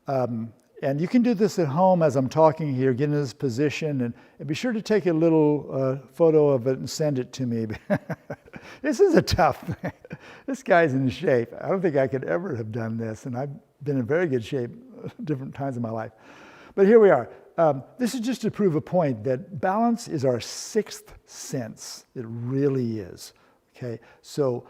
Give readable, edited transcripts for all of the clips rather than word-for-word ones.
And you can do this at home as I'm talking here, get in this position, and be sure to take a little photo of it and send it to me. This is a tough thing. This guy's in shape. I don't think I could ever have done this, and I've been in very good shape different times in my life. But here we are. This is just to prove a point that balance is our sixth sense. It really is. Okay, so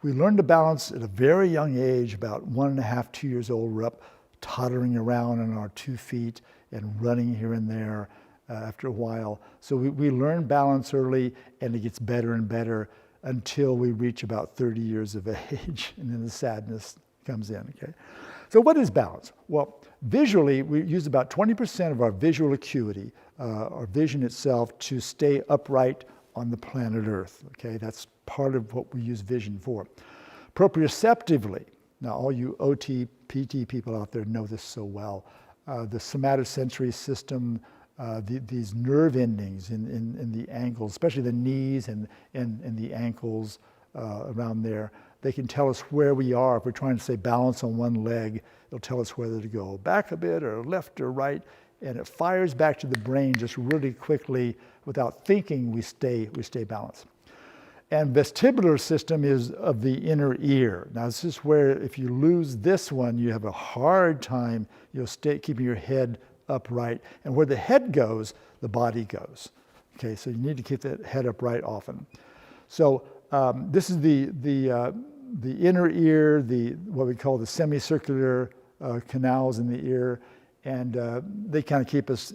we learn to balance at a very young age, about 1.5, 2 years old. We're up tottering around on our 2 feet and running here and there after a while. So we learn balance early, and it gets better and better until we reach about 30 years of age, and then the sadness comes in. Okay, so what is balance? Well, visually, we use about 20% of our visual acuity, our vision itself, to stay upright on the planet Earth. Okay, that's part of what we use vision for. Proprioceptively, now all you OT, PT people out there know this so well, the somatosensory system, these nerve endings in the ankles, especially the knees and the ankles around there, they can tell us where we are. If we're trying to say balance on one leg, it'll tell us whether to go back a bit or left or right, and it fires back to the brain just really quickly. Without thinking, we stay balanced. And vestibular system is of the inner ear. Now this is where if you lose this one, you have a hard time, keeping your head upright. And where the head goes, the body goes. Okay, so you need to keep that head upright often. So this is the inner ear, what we call the semicircular canals in the ear, and they kind of keep us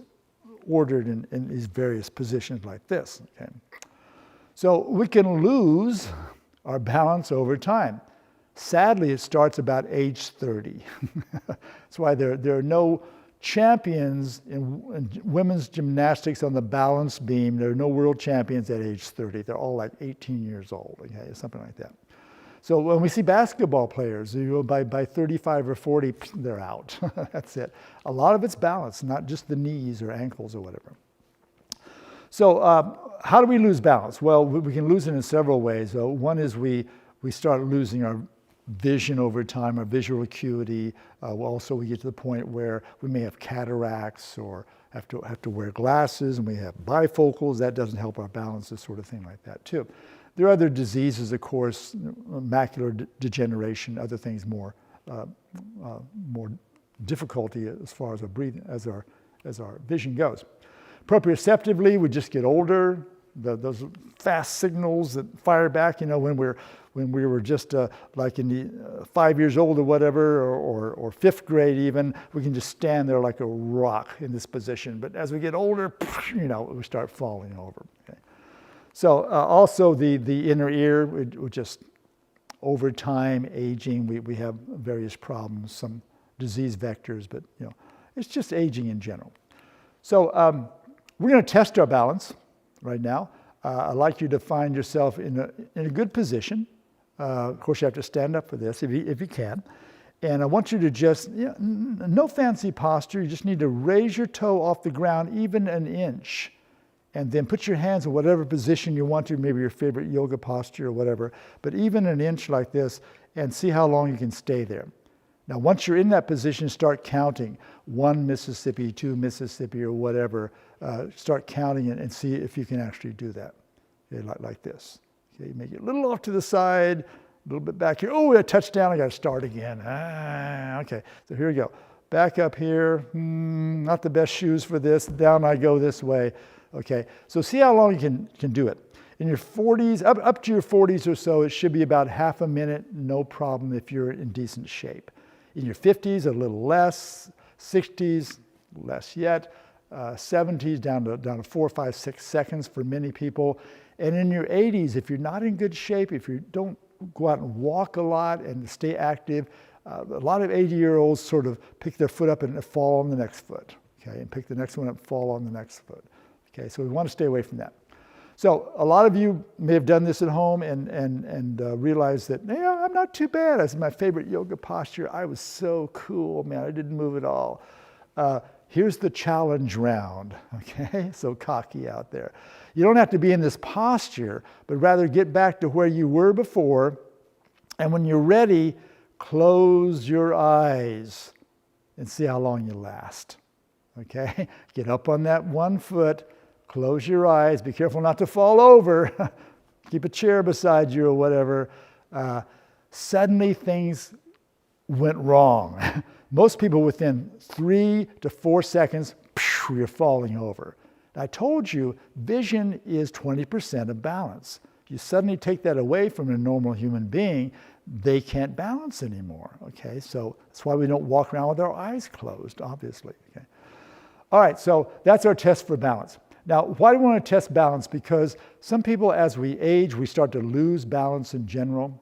ordered in these various positions like this. Okay. So we can lose our balance over time. Sadly, it starts about age 30. That's why there are no champions in women's gymnastics on the balance beam. There are no world champions at age 30. They're all like 18 years old, okay, something like that. So when we see basketball players, by 35 or 40, they're out. That's it. A lot of it's balance, not just the knees or ankles or whatever. So how do we lose balance? Well, we can lose it in several ways. One is we start losing our vision over time, our visual acuity. Also, we get to the point where we may have cataracts or have to wear glasses, and we have bifocals. That doesn't help our balance, this sort of thing like that too. There are other diseases, of course, macular degeneration, other things more difficulty as far as our breathing, as our vision goes. Proprioceptively, we just get older. Those fast signals that fire back, when we were just like in the 5 years old or whatever, or 5th grade even, we can just stand there like a rock in this position. But as we get older, we start falling over. Okay. So also the inner ear, we just over time, aging, we have various problems, some disease vectors, but it's just aging in general. So we're going to test our balance right now. I'd like you to find yourself in a good position. Of course, you have to stand up for this if you can. And I want you to just, no fancy posture. You just need to raise your toe off the ground even an inch. And then put your hands in whatever position you want to, maybe your favorite yoga posture or whatever. But even an inch like this, and see how long you can stay there. Now, once you're in that position, start counting. 1 Mississippi, 2 Mississippi, or whatever. Start counting it and see if you can actually do that. Okay, like this. Okay, you make it a little off to the side, a little bit back here. Oh, a touchdown, I got to start again. Okay, so here we go. Back up here, not the best shoes for this. Down I go this way. Okay, so see how long you can do it. In your 40s, up to your 40s or so, it should be about half a minute, no problem if you're in decent shape. In your 50s, a little less. 60s, less yet. 70s, down to 4, 5, 6 seconds for many people. And in your 80s, if you're not in good shape, if you don't go out and walk a lot and stay active, a lot of 80-year-olds sort of pick their foot up and fall on the next foot. Okay, and pick the next one up, fall on the next foot. Okay, so we want to stay away from that. So a lot of you may have done this at home and realized that, I'm not too bad. That's my favorite yoga posture. I was so cool, man. I didn't move at all. Here's the challenge round, okay? So cocky out there. You don't have to be in this posture, but rather get back to where you were before. And when you're ready, close your eyes. and see how long you last. Okay? Get up on that one foot, close your eyes, be careful not to fall over, keep a chair beside you or whatever. Suddenly things went wrong. Most people within 3 to 4 seconds, you're falling over. I told you, vision is 20% of balance. You suddenly take that away from a normal human being, they can't balance anymore, okay? So that's why we don't walk around with our eyes closed, obviously, okay? All right, so that's our test for balance. Now, why do we want to test balance? Because some people, as we age, we start to lose balance in general,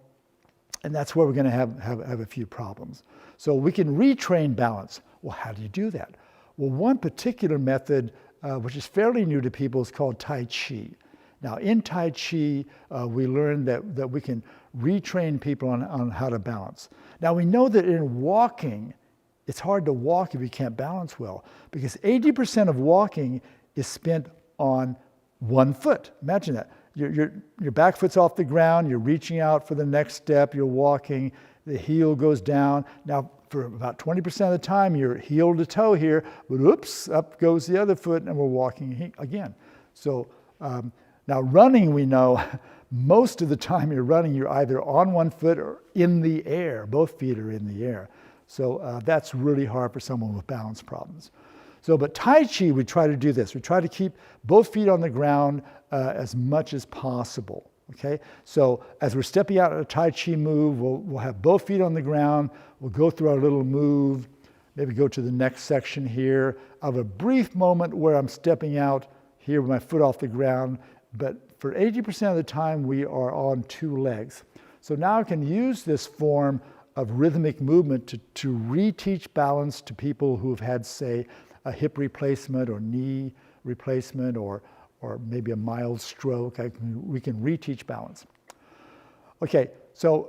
and that's where we're going to have a few problems. So we can retrain balance. Well, how do you do that? Well, one particular method, which is fairly new to people, is called Tai Chi. Now, in Tai Chi, we learned that we can retrain people on how to balance. Now, we know that in walking, it's hard to walk if you can't balance well, because 80% of walking is spent on one foot. Imagine that. Your back foot's off the ground, you're reaching out for the next step, you're walking, the heel goes down. Now, for about 20% of the time, you're heel to toe here, but oops, up goes the other foot, and we're walking again. So now running, we know, most of the time you're running, you're either on one foot or in the air. Both feet are in the air. So that's really hard for someone with balance problems. So, but Tai Chi, we try to do this. We try to keep both feet on the ground as much as possible. Okay, so as we're stepping out a Tai Chi move, we'll have both feet on the ground. We'll go through our little move, maybe go to the next section here. I have a brief moment where I'm stepping out here with my foot off the ground, but for 80% of the time, we are on two legs. So now I can use this form of rhythmic movement to reteach balance to people who've had, say, a hip replacement or knee replacement or maybe a mild stroke. We can reteach balance. Okay, so